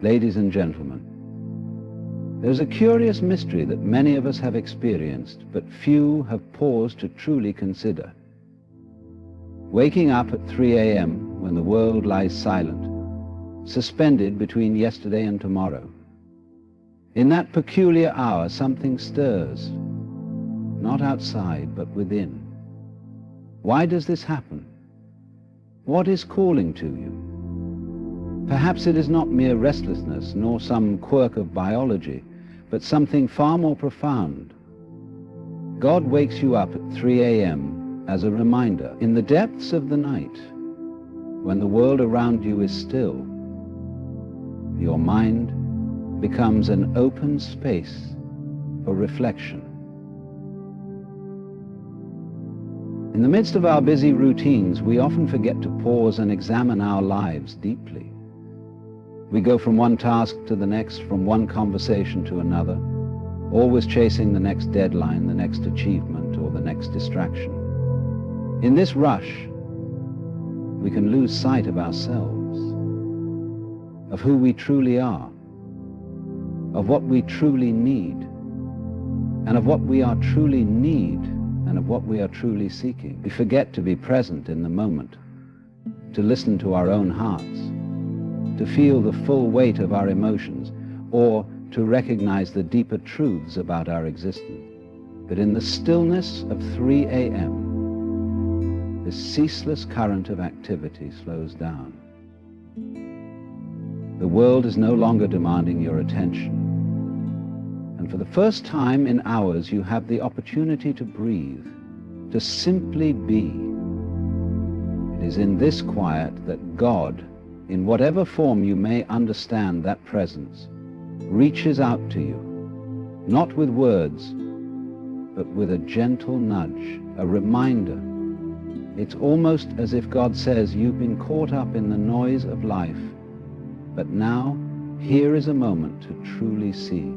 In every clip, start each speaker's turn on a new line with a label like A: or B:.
A: Ladies and gentlemen, there's a curious mystery that many of us have experienced, but few have paused to truly consider. Waking up at 3 a.m. when the world lies silent, suspended between yesterday and tomorrow. In that peculiar hour, something stirs, not outside, but within. Why does this happen? What is calling to you? Perhaps it is not mere restlessness, nor some quirk of biology, but something far more profound. God wakes you up at 3 a.m. as a reminder, in the depths of the night, when the world around you is still, your mind becomes an open space for reflection. In the midst of our busy routines, we often forget to pause and examine our lives deeply. We go from one task to the next, from one conversation to another, always chasing the next deadline, the next achievement, or the next distraction. In this rush, we can lose sight of ourselves, of who we truly are, of what we truly need, and of what we are truly need, and of what we are truly seeking. We forget to be present in the moment, to listen to our own hearts, to feel the full weight of our emotions, or to recognize the deeper truths about our existence. But in the stillness of 3 a.m., this ceaseless current of activity slows down. The world is no longer demanding your attention. And for the first time in hours, you have the opportunity to breathe, to simply be. It is in this quiet that God, in whatever form you may understand that presence, reaches out to you, not with words, but with a gentle nudge, a reminder. It's almost as if God says, you've been caught up in the noise of life, but now here is a moment to truly see.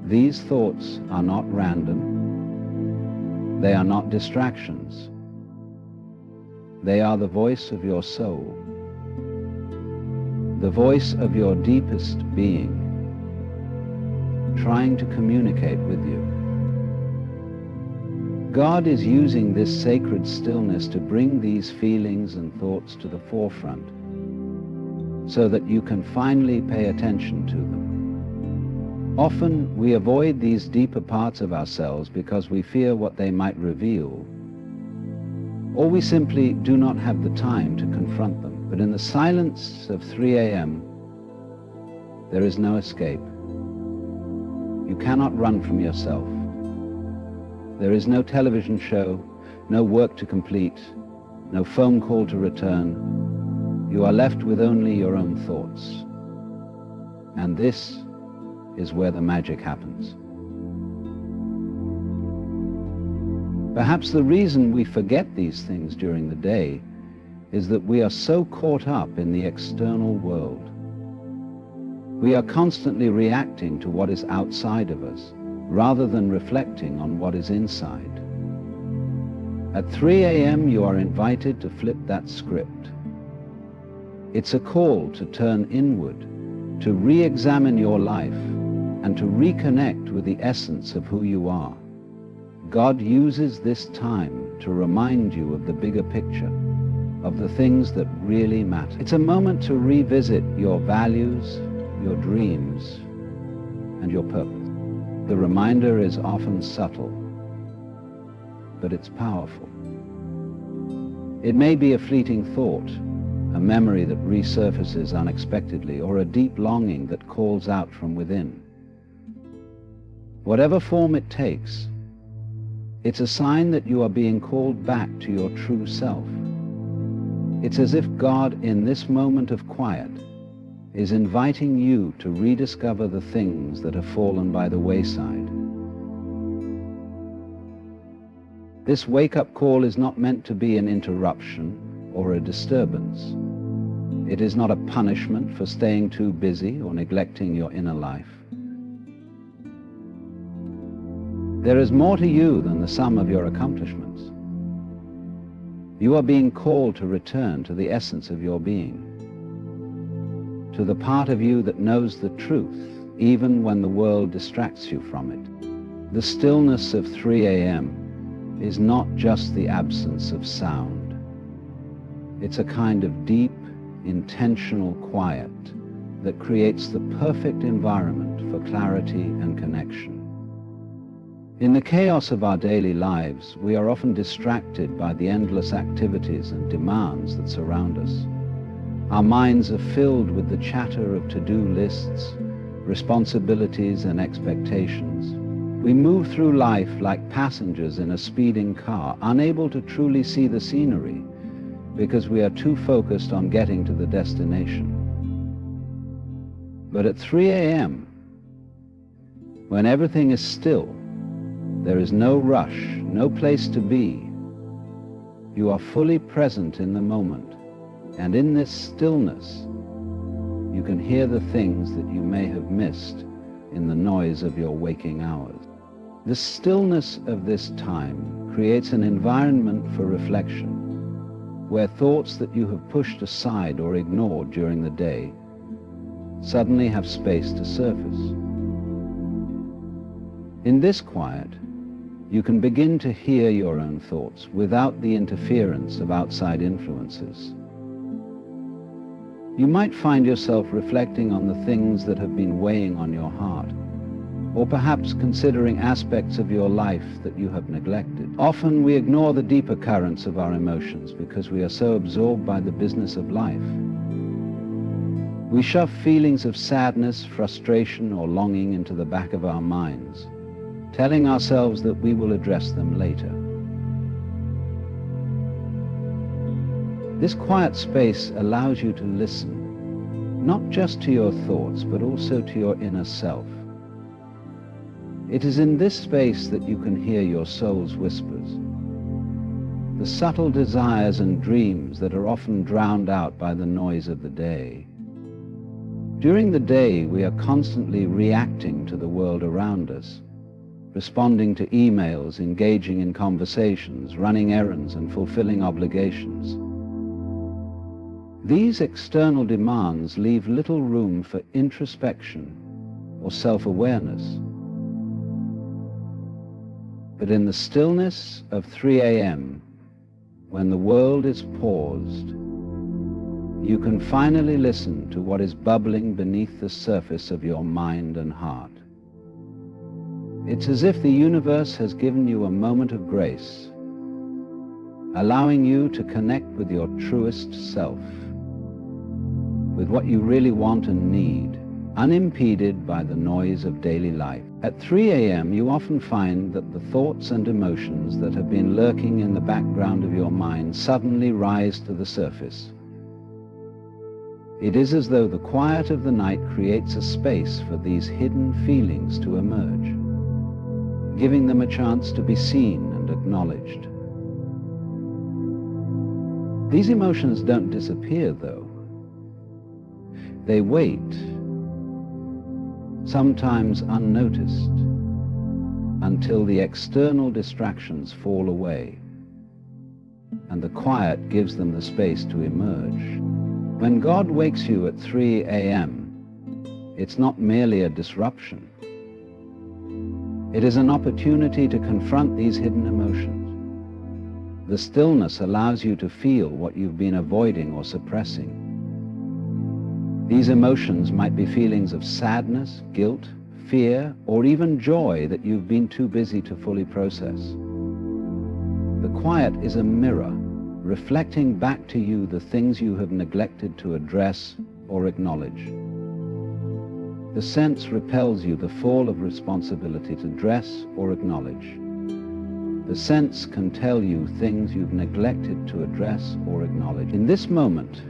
A: These thoughts are not random. They are not distractions. They are the voice of your soul, the voice of your deepest being, trying to communicate with you. God is using this sacred stillness to bring these feelings and thoughts to the forefront, so that you can finally pay attention to them. Often we avoid these deeper parts of ourselves because we fear what they might reveal, or we simply do not have the time to confront them. But in the silence of 3 a.m., there is no escape. You cannot run from yourself. There is no television show, no work to complete, no phone call to return. You are left with only your own thoughts. And this is where the magic happens. Perhaps the reason we forget these things during the day is that we are so caught up in the external world. We are constantly reacting to what is outside of us, rather than reflecting on what is inside. At 3 a.m., you are invited to flip that script. It's a call to turn inward, to re-examine your life, and to reconnect with the essence of who you are. God uses this time to remind you of the bigger picture, of the things that really matter. It's a moment to revisit your values, your dreams, and your purpose. The reminder is often subtle, but it's powerful. It may be a fleeting thought, a memory that resurfaces unexpectedly, or a deep longing that calls out from within. Whatever form it takes, it's a sign that you are being called back to your true self. It's as if God, in this moment of quiet, is inviting you to rediscover the things that have fallen by the wayside. This wake-up call is not meant to be an interruption or a disturbance. It is not a punishment for staying too busy or neglecting your inner life. There is more to you than the sum of your accomplishments. You are being called to return to the essence of your being, to the part of you that knows the truth, even when the world distracts you from it. The stillness of 3 a.m. is not just the absence of sound. It's a kind of deep, intentional quiet that creates the perfect environment for clarity and connection. In the chaos of our daily lives, we are often distracted by the endless activities and demands that surround us. Our minds are filled with the chatter of to-do lists, responsibilities and expectations. We move through life like passengers in a speeding car, unable to truly see the scenery because we are too focused on getting to the destination. But at 3 a.m., when everything is still, there is no rush, no place to be. You are fully present in the moment, and in this stillness, you can hear the things that you may have missed in the noise of your waking hours. The stillness of this time creates an environment for reflection, where thoughts that you have pushed aside or ignored during the day suddenly have space to surface. In this quiet, you can begin to hear your own thoughts without the interference of outside influences. You might find yourself reflecting on the things that have been weighing on your heart, or perhaps considering aspects of your life that you have neglected. Often we ignore the deeper currents of our emotions because we are so absorbed by the business of life. We shove feelings of sadness, frustration, or longing into the back of our minds, telling ourselves that we will address them later. This quiet space allows you to listen, not just to your thoughts, but also to your inner self. It is in this space that you can hear your soul's whispers, the subtle desires and dreams that are often drowned out by the noise of the day. During the day, we are constantly reacting to the world around us, responding to emails, engaging in conversations, running errands, and fulfilling obligations. These external demands leave little room for introspection or self-awareness. But in the stillness of 3 a.m., when the world is paused, you can finally listen to what is bubbling beneath the surface of your mind and heart. It's as if the universe has given you a moment of grace, allowing you to connect with your truest self, with what you really want and need, unimpeded by the noise of daily life. At 3 a.m., you often find that the thoughts and emotions that have been lurking in the background of your mind suddenly rise to the surface. It is as though the quiet of the night creates a space for these hidden feelings to emerge, giving them a chance to be seen and acknowledged. These emotions don't disappear, though. They wait, sometimes unnoticed, until the external distractions fall away, and the quiet gives them the space to emerge. When God wakes you at 3 a.m., it's not merely a disruption. It is an opportunity to confront these hidden emotions. The stillness allows you to feel what you've been avoiding or suppressing. These emotions might be feelings of sadness, guilt, fear, or even joy that you've been too busy to fully process. The quiet is a mirror, reflecting back to you the things you have neglected to address or acknowledge. The sense repels you the fall of responsibility to address or acknowledge. The sense can tell you things you've neglected to address or acknowledge. In this moment,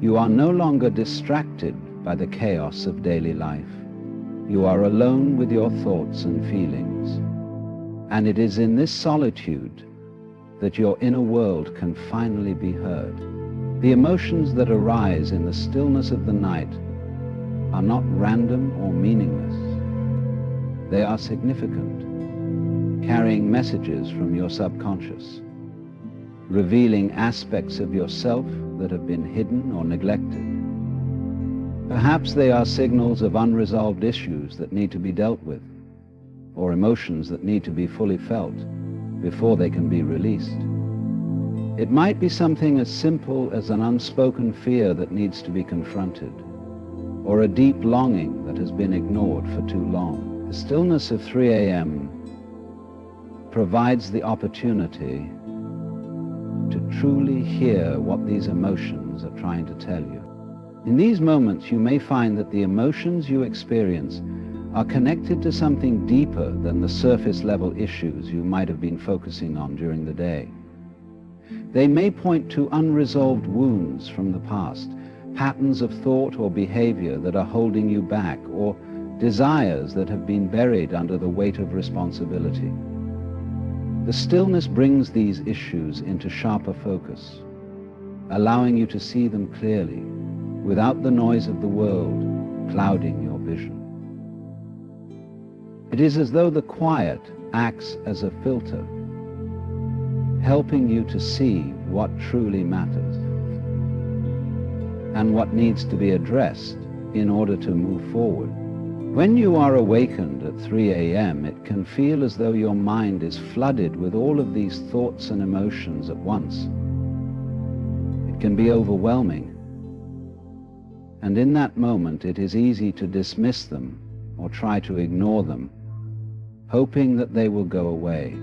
A: you are no longer distracted by the chaos of daily life. You are alone with your thoughts and feelings. And it is in this solitude that your inner world can finally be heard. The emotions that arise in the stillness of the night are not random or meaningless. They are significant, carrying messages from your subconscious, revealing aspects of yourself that have been hidden or neglected. Perhaps they are signals of unresolved issues that need to be dealt with, or emotions that need to be fully felt before they can be released. It might be something as simple as an unspoken fear that needs to be confronted, or a deep longing that has been ignored for too long. The stillness of 3 a.m. provides the opportunity to truly hear what these emotions are trying to tell you. In these moments, you may find that the emotions you experience are connected to something deeper than the surface level issues you might have been focusing on during the day. They may point to unresolved wounds from the past, patterns of thought or behavior that are holding you back, or desires that have been buried under the weight of responsibility. The stillness brings these issues into sharper focus, allowing you to see them clearly, without the noise of the world clouding your vision. It is as though the quiet acts as a filter, helping you to see what truly matters and what needs to be addressed in order to move forward. When you are awakened at 3 a.m., it can feel as though your mind is flooded with all of these thoughts and emotions at once. It can be overwhelming, and in that moment it is easy to dismiss them or try to ignore them, hoping that they will go away.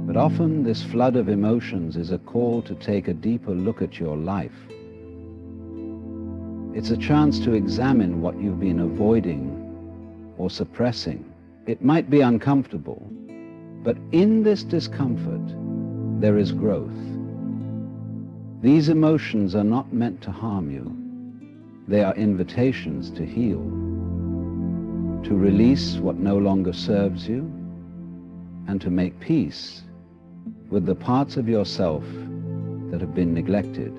A: But often this flood of emotions is a call to take a deeper look at your life. It's a chance to examine what you've been avoiding or suppressing. It might be uncomfortable, but in this discomfort, there is growth. These emotions are not meant to harm you. They are invitations to heal, to release what no longer serves you, and to make peace with the parts of yourself that have been neglected.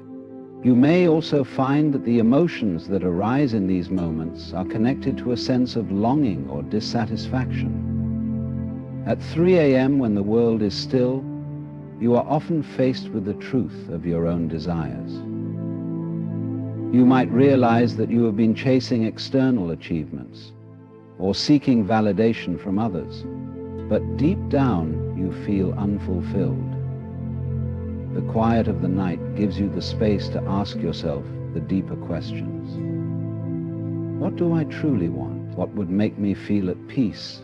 A: You may also find that the emotions that arise in these moments are connected to a sense of longing or dissatisfaction. At 3 a.m., when the world is still, you are often faced with the truth of your own desires. You might realize that you have been chasing external achievements or seeking validation from others, but deep down you feel unfulfilled. The quiet of the night gives you the space to ask yourself the deeper questions. What do I truly want? What would make me feel at peace?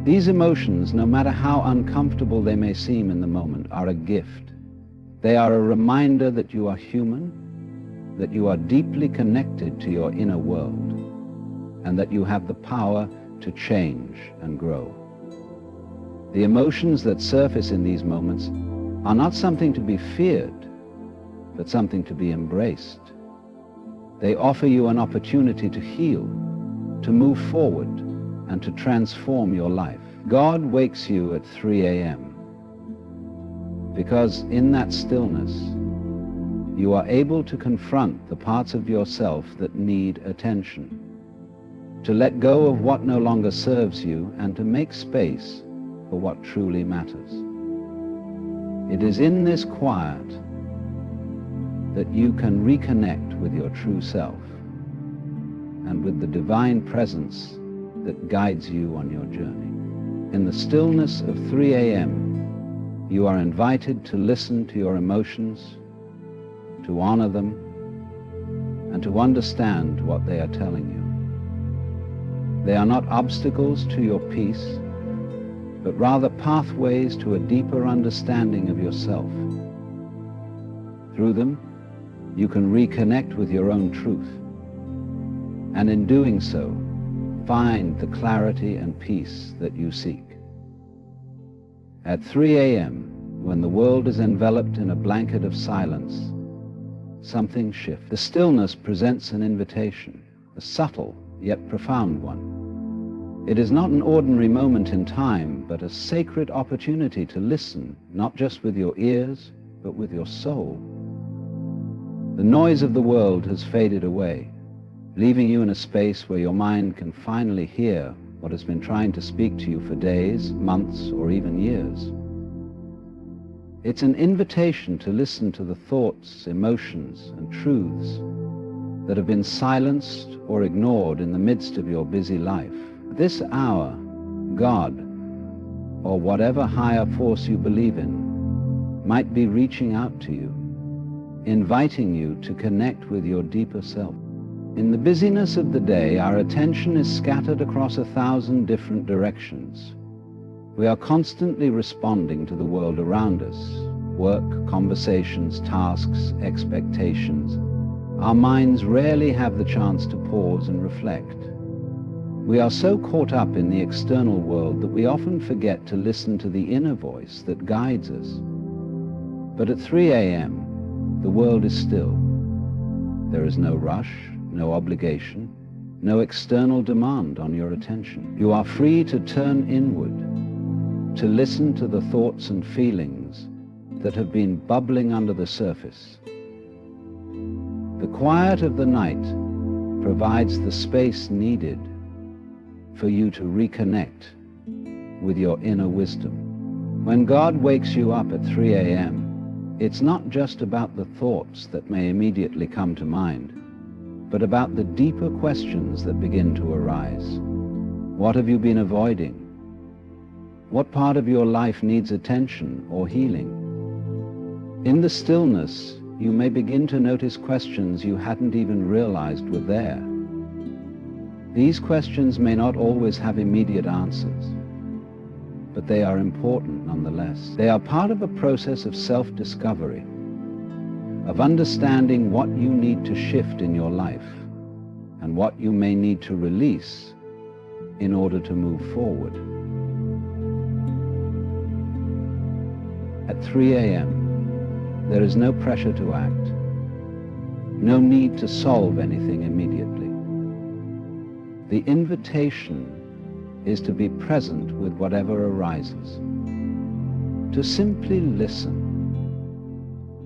A: These emotions, no matter how uncomfortable they may seem in the moment, are a gift. They are a reminder that you are human, that you are deeply connected to your inner world, and that you have the power to change and grow. The emotions that surface in these moments are not something to be feared, but something to be embraced. They offer you an opportunity to heal, to move forward, and to transform your life. God wakes you at 3 a.m. because in that stillness, you are able to confront the parts of yourself that need attention, to let go of what no longer serves you, and to make space for what truly matters. It is in this quiet that you can reconnect with your true self and with the divine presence that guides you on your journey. In the stillness of 3 a.m., you are invited to listen to your emotions, to honor them, and to understand what they are telling you. They are not obstacles to your peace, but rather pathways to a deeper understanding of yourself. Through them, you can reconnect with your own truth, and in doing so, find the clarity and peace that you seek. At 3 a.m., when the world is enveloped in a blanket of silence, something shifts. The stillness presents an invitation, a subtle yet profound one. It is not an ordinary moment in time, but a sacred opportunity to listen, not just with your ears, but with your soul. The noise of the world has faded away, leaving you in a space where your mind can finally hear what has been trying to speak to you for days, months, or even years. It's an invitation to listen to the thoughts, emotions, and truths that have been silenced or ignored in the midst of your busy life. This hour, God, or whatever higher force you believe in, might be reaching out to you, inviting you to connect with your deeper self. In the busyness of the day, our attention is scattered across 1,000 different directions. We are constantly responding to the world around us: work, conversations, tasks, expectations. Our minds rarely have the chance to pause and reflect. We are so caught up in the external world that we often forget to listen to the inner voice that guides us. But at 3 a.m., the world is still. There is no rush, no obligation, no external demand on your attention. You are free to turn inward, to listen to the thoughts and feelings that have been bubbling under the surface. The quiet of the night provides the space needed for you to reconnect with your inner wisdom. When God wakes you up at 3 a.m., it's not just about the thoughts that may immediately come to mind, but about the deeper questions that begin to arise. What have you been avoiding? What part of your life needs attention or healing? In the stillness, you may begin to notice questions you hadn't even realized were there. These questions may not always have immediate answers, but they are important nonetheless. They are part of a process of self-discovery, of understanding what you need to shift in your life and what you may need to release in order to move forward. At 3 a.m., there is no pressure to act, no need to solve anything immediately. The invitation is to be present with whatever arises, to simply listen,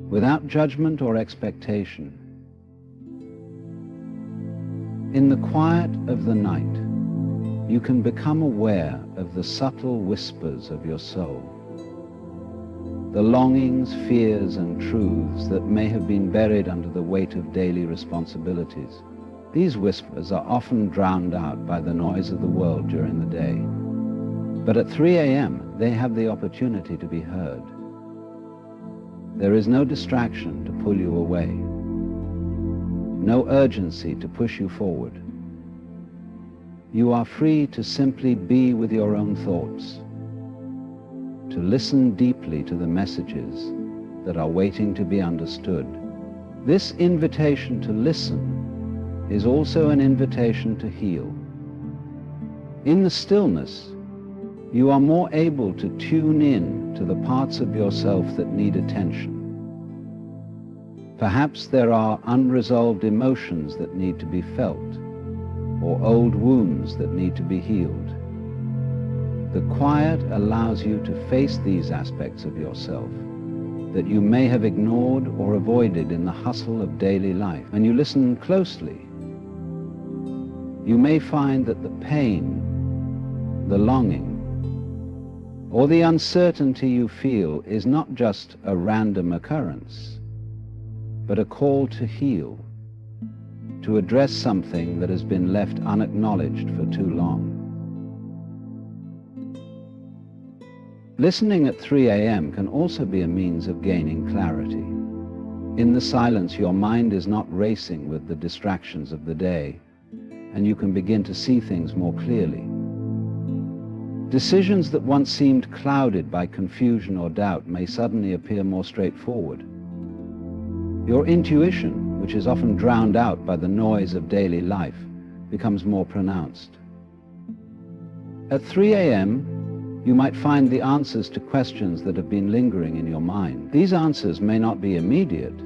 A: without judgment or expectation. In the quiet of the night, you can become aware of the subtle whispers of your soul, the longings, fears, and truths that may have been buried under the weight of daily responsibilities. These whispers are often drowned out by the noise of the world during the day. But at 3 a.m., they have the opportunity to be heard. There is no distraction to pull you away, no urgency to push you forward. You are free to simply be with your own thoughts, to listen deeply to the messages that are waiting to be understood. This invitation to listen is also an invitation to heal. In the stillness, you are more able to tune in to the parts of yourself that need attention. Perhaps there are unresolved emotions that need to be felt, or old wounds that need to be healed. The quiet allows you to face these aspects of yourself that you may have ignored or avoided in the hustle of daily life. When you listen closely, you may find that the pain, the longing, or the uncertainty you feel is not just a random occurrence, but a call to heal, to address something that has been left unacknowledged for too long. Listening at 3 a.m. can also be a means of gaining clarity. In the silence, your mind is not racing with the distractions of the day, and you can begin to see things more clearly. Decisions that once seemed clouded by confusion or doubt may suddenly appear more straightforward. Your intuition, which is often drowned out by the noise of daily life, becomes more pronounced. At 3 a.m., you might find the answers to questions that have been lingering in your mind. These answers may not be immediate,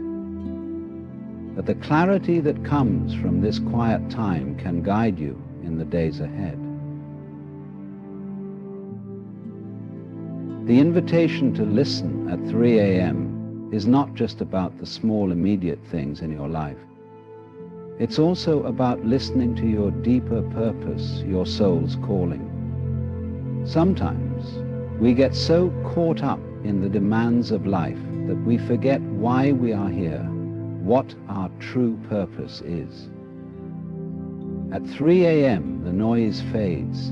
A: but the clarity that comes from this quiet time can guide you in the days ahead. The invitation to listen at 3 a.m. is not just about the small immediate things in your life. It's also about listening to your deeper purpose, your soul's calling. Sometimes we get so caught up in the demands of life that we forget why we are here, what our true purpose is. At 3 a.m. the noise fades,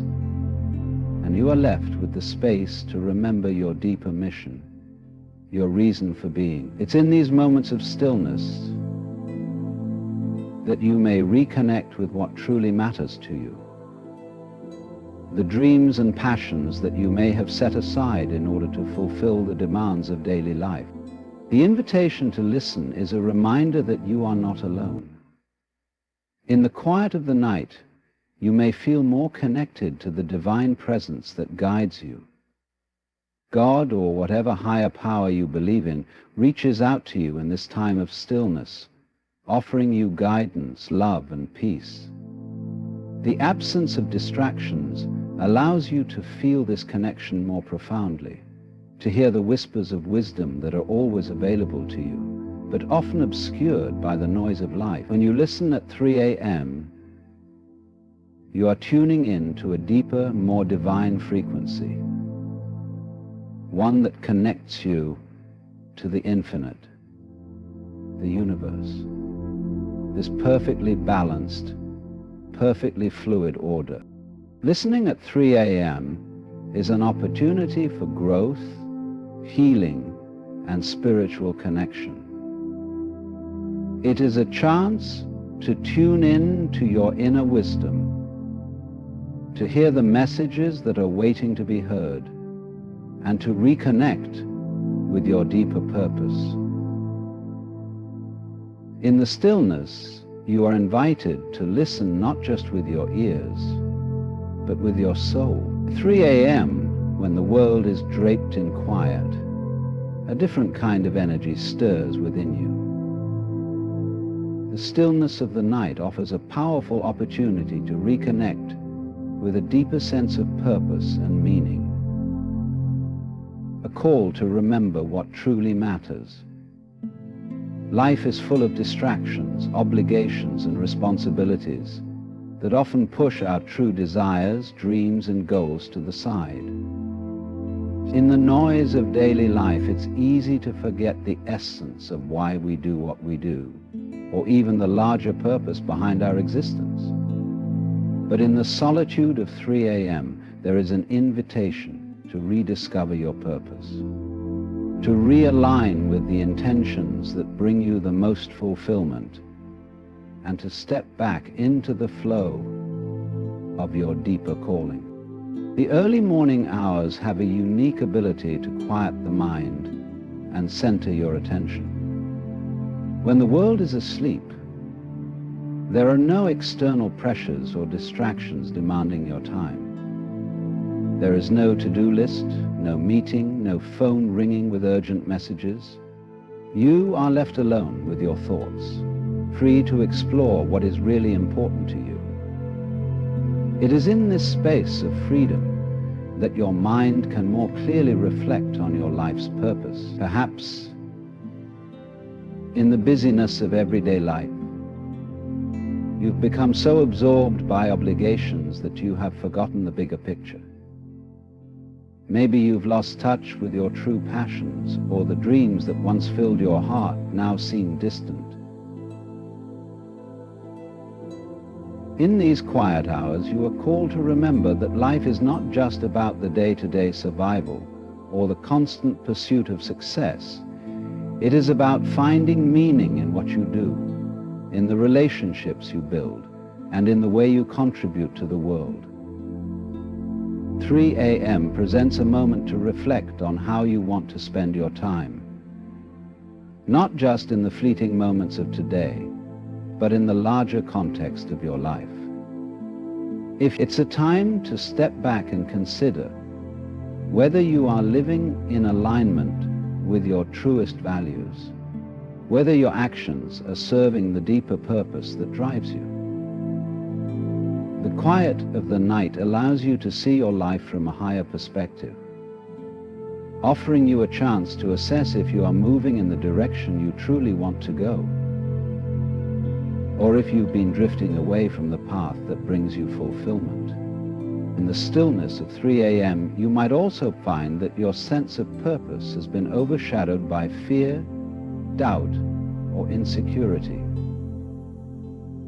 A: and you are left with the space to remember your deeper mission, your reason for being. It's in these moments of stillness that you may reconnect with what truly matters to you, the dreams and passions that you may have set aside in order to fulfill the demands of daily life. The invitation to listen is a reminder that you are not alone. In the quiet of the night, you may feel more connected to the divine presence that guides you. God, or whatever higher power you believe in, reaches out to you in this time of stillness, offering you guidance, love, and peace. The absence of distractions allows you to feel this connection more profoundly, to hear the whispers of wisdom that are always available to you, but often obscured by the noise of life. When you listen at 3 a.m., you are tuning in to a deeper, more divine frequency, one that connects you to the infinite, the universe, this perfectly balanced, perfectly fluid order. Listening at 3 a.m. is an opportunity for growth, healing, and spiritual connection. It is a chance to tune in to your inner wisdom, to hear the messages that are waiting to be heard, and to reconnect with your deeper purpose. In the stillness, you are invited to listen not just with your ears, but with your soul. 3 a.m., when the world is draped in quiet, a different kind of energy stirs within you. The stillness of the night offers a powerful opportunity to reconnect with a deeper sense of purpose and meaning. A call to remember what truly matters. Life is full of distractions, obligations, and responsibilities that often push our true desires, dreams, and goals to the side. In the noise of daily life, it's easy to forget the essence of why we do what we do, or even the larger purpose behind our existence. But in the solitude of 3 a.m., there is an invitation to rediscover your purpose, to realign with the intentions that bring you the most fulfillment, and to step back into the flow of your deeper calling. The early morning hours have a unique ability to quiet the mind and center your attention. When the world is asleep, there are no external pressures or distractions demanding your time. There is no to-do list, no meeting, no phone ringing with urgent messages. You are left alone with your thoughts, free to explore what is really important to you. It is in this space of freedom that your mind can more clearly reflect on your life's purpose. Perhaps in the busyness of everyday life, you've become so absorbed by obligations that you have forgotten the bigger picture. Maybe you've lost touch with your true passions, or the dreams that once filled your heart now seem distant. In these quiet hours, you are called to remember that life is not just about the day-to-day survival or the constant pursuit of success. It is about finding meaning in what you do, in the relationships you build, and in the way you contribute to the world. 3 a.m. presents a moment to reflect on how you want to spend your time, not just in the fleeting moments of today, but in the larger context of your life. It's a time to step back and consider whether you are living in alignment with your truest values, whether your actions are serving the deeper purpose that drives you. The quiet of the night allows you to see your life from a higher perspective, offering you a chance to assess if you are moving in the direction you truly want to go, or if you've been drifting away from the path that brings you fulfillment. In the stillness of 3 a.m., you might also find that your sense of purpose has been overshadowed by fear, doubt, or insecurity.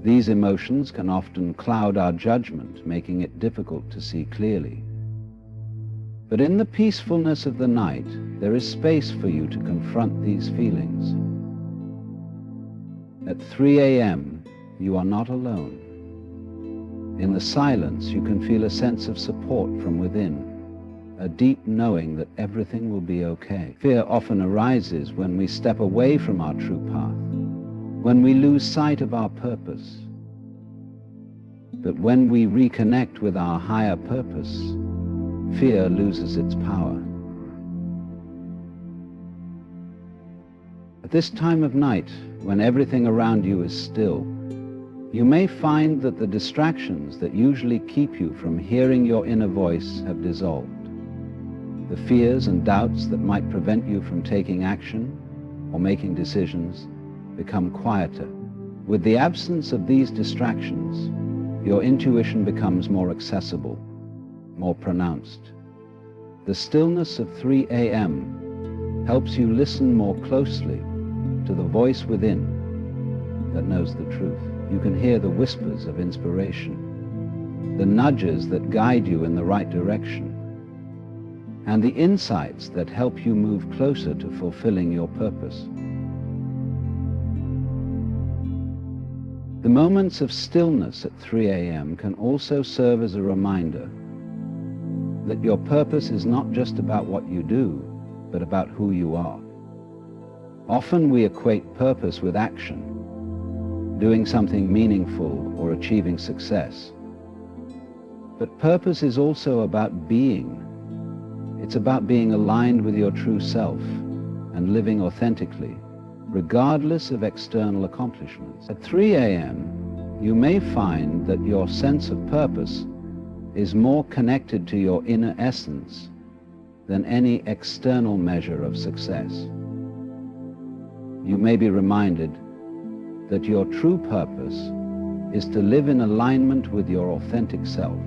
A: These emotions can often cloud our judgment, making it difficult to see clearly. But in the peacefulness of the night, there is space for you to confront these feelings. At 3 a.m., you are not alone. In the silence, you can feel a sense of support from within, a deep knowing that everything will be okay. Fear often arises when we step away from our true path, when we lose sight of our purpose. But when we reconnect with our higher purpose, fear loses its power. At this time of night, when everything around you is still, you may find that the distractions that usually keep you from hearing your inner voice have dissolved. The fears and doubts that might prevent you from taking action or making decisions become quieter. With the absence of these distractions, your intuition becomes more accessible, more pronounced. The stillness of 3 a.m. helps you listen more closely to the voice within that knows the truth. You can hear the whispers of inspiration, the nudges that guide you in the right direction, and the insights that help you move closer to fulfilling your purpose. The moments of stillness at 3 a.m. can also serve as a reminder that your purpose is not just about what you do, but about who you are. Often we equate purpose with action, doing something meaningful or achieving success. But purpose is also about being. It's about being aligned with your true self and living authentically, regardless of external accomplishments. At 3 a.m., you may find that your sense of purpose is more connected to your inner essence than any external measure of success. You may be reminded that your true purpose is to live in alignment with your authentic self,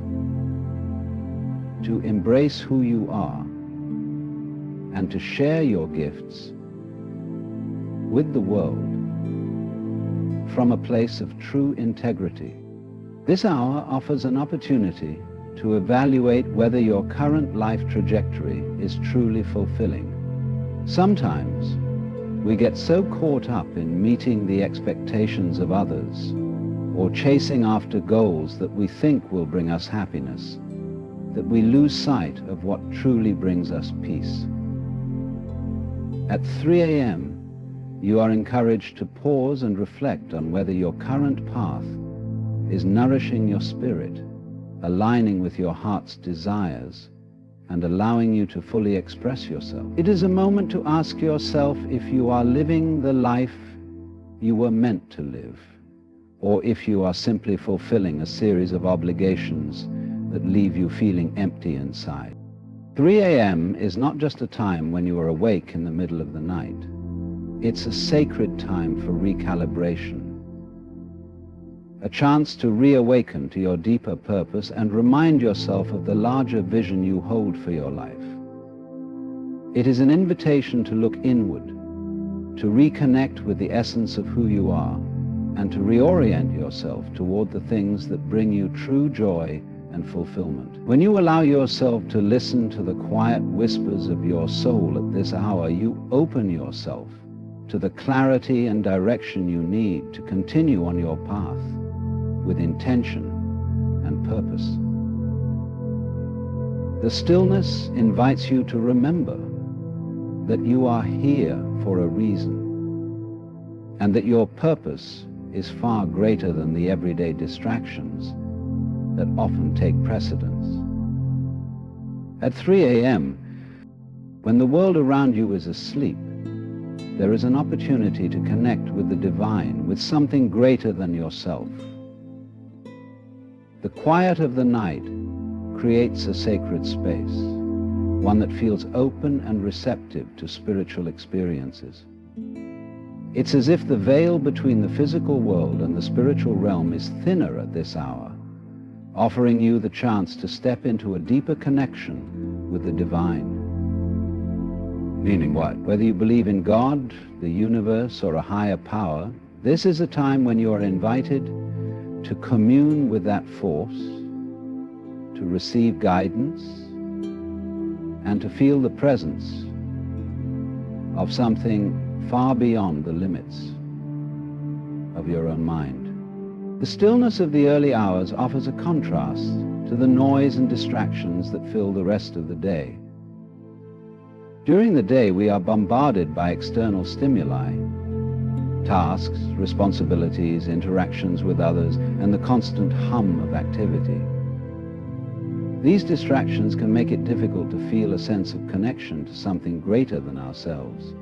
A: to embrace who you are, and to share your gifts with the world from a place of true integrity. This hour offers an opportunity to evaluate whether your current life trajectory is truly fulfilling. Sometimes we get so caught up in meeting the expectations of others or chasing after goals that we think will bring us happiness, that we lose sight of what truly brings us peace. At 3 a.m., you are encouraged to pause and reflect on whether your current path is nourishing your spirit, aligning with your heart's desires, and allowing you to fully express yourself. It is a moment to ask yourself if you are living the life you were meant to live, or if you are simply fulfilling a series of obligations that leave you feeling empty inside. 3 a.m. is not just a time when you are awake in the middle of the night. It's a sacred time for recalibration, a chance to reawaken to your deeper purpose and remind yourself of the larger vision you hold for your life. It is an invitation to look inward, to reconnect with the essence of who you are, and to reorient yourself toward the things that bring you true joy and fulfillment. When you allow yourself to listen to the quiet whispers of your soul at this hour, you open yourself to the clarity and direction you need to continue on your path with intention and purpose. The stillness invites you to remember that you are here for a reason, and that your purpose is far greater than the everyday distractions that often take precedence. At 3 a.m., when the world around you is asleep, there is an opportunity to connect with the divine, with something greater than yourself. The quiet of the night creates a sacred space, one that feels open and receptive to spiritual experiences. It's as if the veil between the physical world and the spiritual realm is thinner at this hour, offering you the chance to step into a deeper connection with the divine. Meaning what? Whether you believe in God, the universe, or a higher power, this is a time when you are invited to commune with that force, to receive guidance, and to feel the presence of something far beyond the limits of your own mind. The stillness of the early hours offers a contrast to the noise and distractions that fill the rest of the day. During the day, we are bombarded by external stimuli, tasks, responsibilities, interactions with others, and the constant hum of activity. These distractions can make it difficult to feel a sense of connection to something greater than ourselves.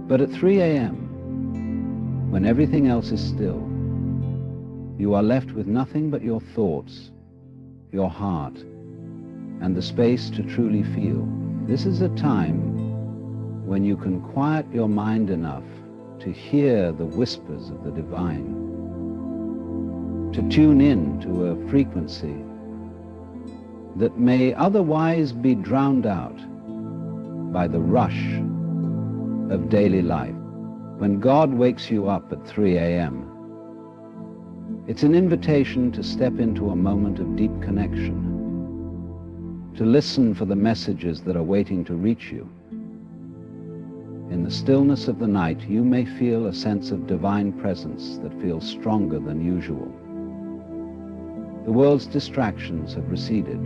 A: But at 3 a.m., when everything else is still, you are left with nothing but your thoughts, your heart, and the space to truly feel. This is a time when you can quiet your mind enough to hear the whispers of the divine, to tune in to a frequency that may otherwise be drowned out by the rush of daily life. When God wakes you up at 3 a.m., it's an invitation to step into a moment of deep connection, to listen for the messages that are waiting to reach you. In the stillness of the night, you may feel a sense of divine presence that feels stronger than usual. The world's distractions have receded,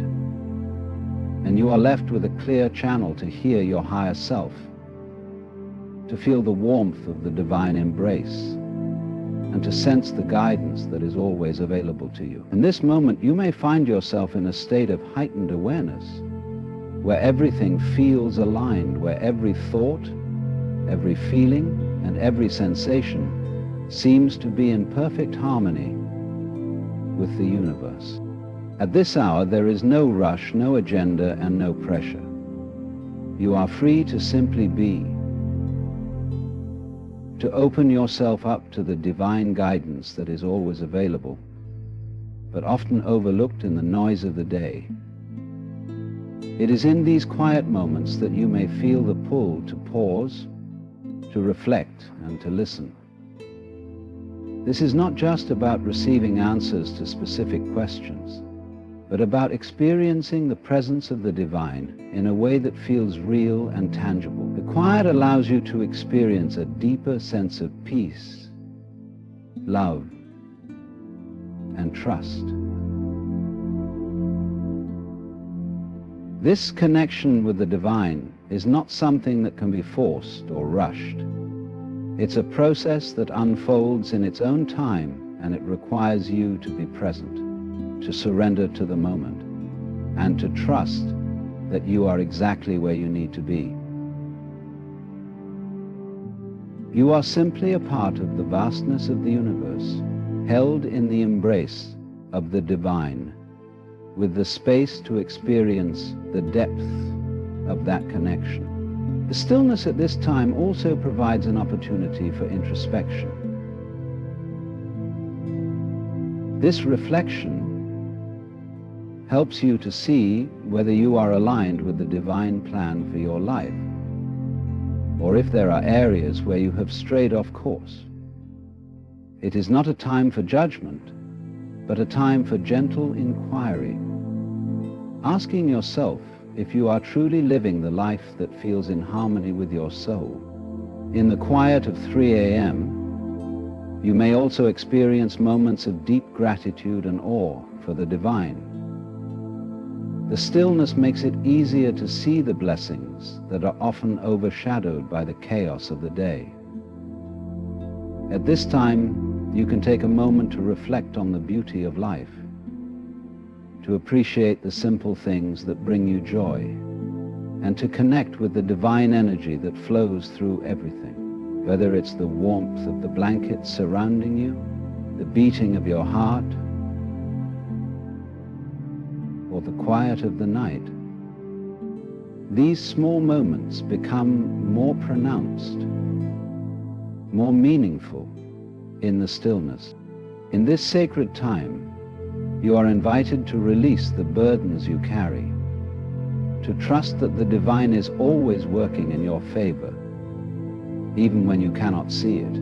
A: and you are left with a clear channel to hear your higher self, to feel the warmth of the divine embrace, and to sense the guidance that is always available to you. In this moment, you may find yourself in a state of heightened awareness, where everything feels aligned, where every thought, every feeling, and every sensation seems to be in perfect harmony with the universe. At this hour, there is no rush, no agenda, and no pressure. You are free to simply be, to open yourself up to the divine guidance that is always available, but often overlooked in the noise of the day. It is in these quiet moments that you may feel the pull to pause, to reflect, and to listen. This is not just about receiving answers to specific questions, but about experiencing the presence of the divine in a way that feels real and tangible. The quiet allows you to experience a deeper sense of peace, love, and trust. This connection with the divine is not something that can be forced or rushed. It's a process that unfolds in its own time, and it requires you to be present, to surrender to the moment, and to trust that you are exactly where you need to be. You are simply a part of the vastness of the universe, held in the embrace of the divine, with the space to experience the depth of that connection. The stillness at this time also provides an opportunity for introspection. This reflection helps you to see whether you are aligned with the divine plan for your life, or if there are areas where you have strayed off course. It is not a time for judgment, but a time for gentle inquiry, asking yourself if you are truly living the life that feels in harmony with your soul. In the quiet of 3 a.m., you may also experience moments of deep gratitude and awe for the divine. The stillness makes it easier to see the blessings that are often overshadowed by the chaos of the day. At this time, you can take a moment to reflect on the beauty of life, to appreciate the simple things that bring you joy, and to connect with the divine energy that flows through everything, whether it's the warmth of the blankets surrounding you, the beating of your heart, or the quiet of the night. These small moments become more pronounced, more meaningful in the stillness. In this sacred time, You are invited to release the burdens you carry, to trust that the divine is always working in your favor, even when you cannot see it.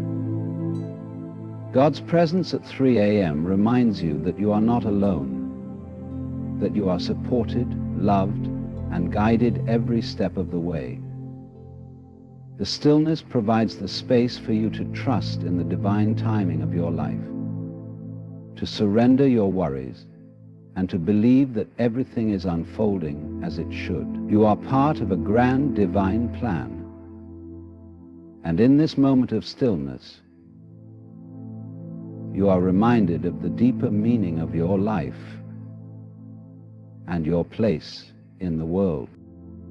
A: God's presence at 3 a.m. reminds you that you are not alone, that you are supported, loved, and guided every step of the way. The stillness provides the space for you to trust in the divine timing of your life, to surrender your worries, and to believe that everything is unfolding as it should. You are part of a grand divine plan. And in this moment of stillness, you are reminded of the deeper meaning of your life and your place in the world.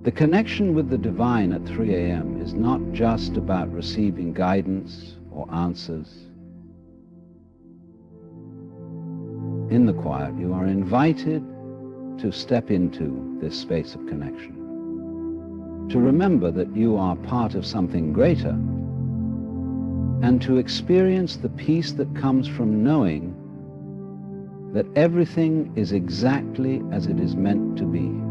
A: The connection with the divine at 3 a.m. is not just about receiving guidance or answers. In the quiet, you are invited to step into this space of connection, to remember that you are part of something greater, and to experience the peace that comes from knowing that everything is exactly as it is meant to be.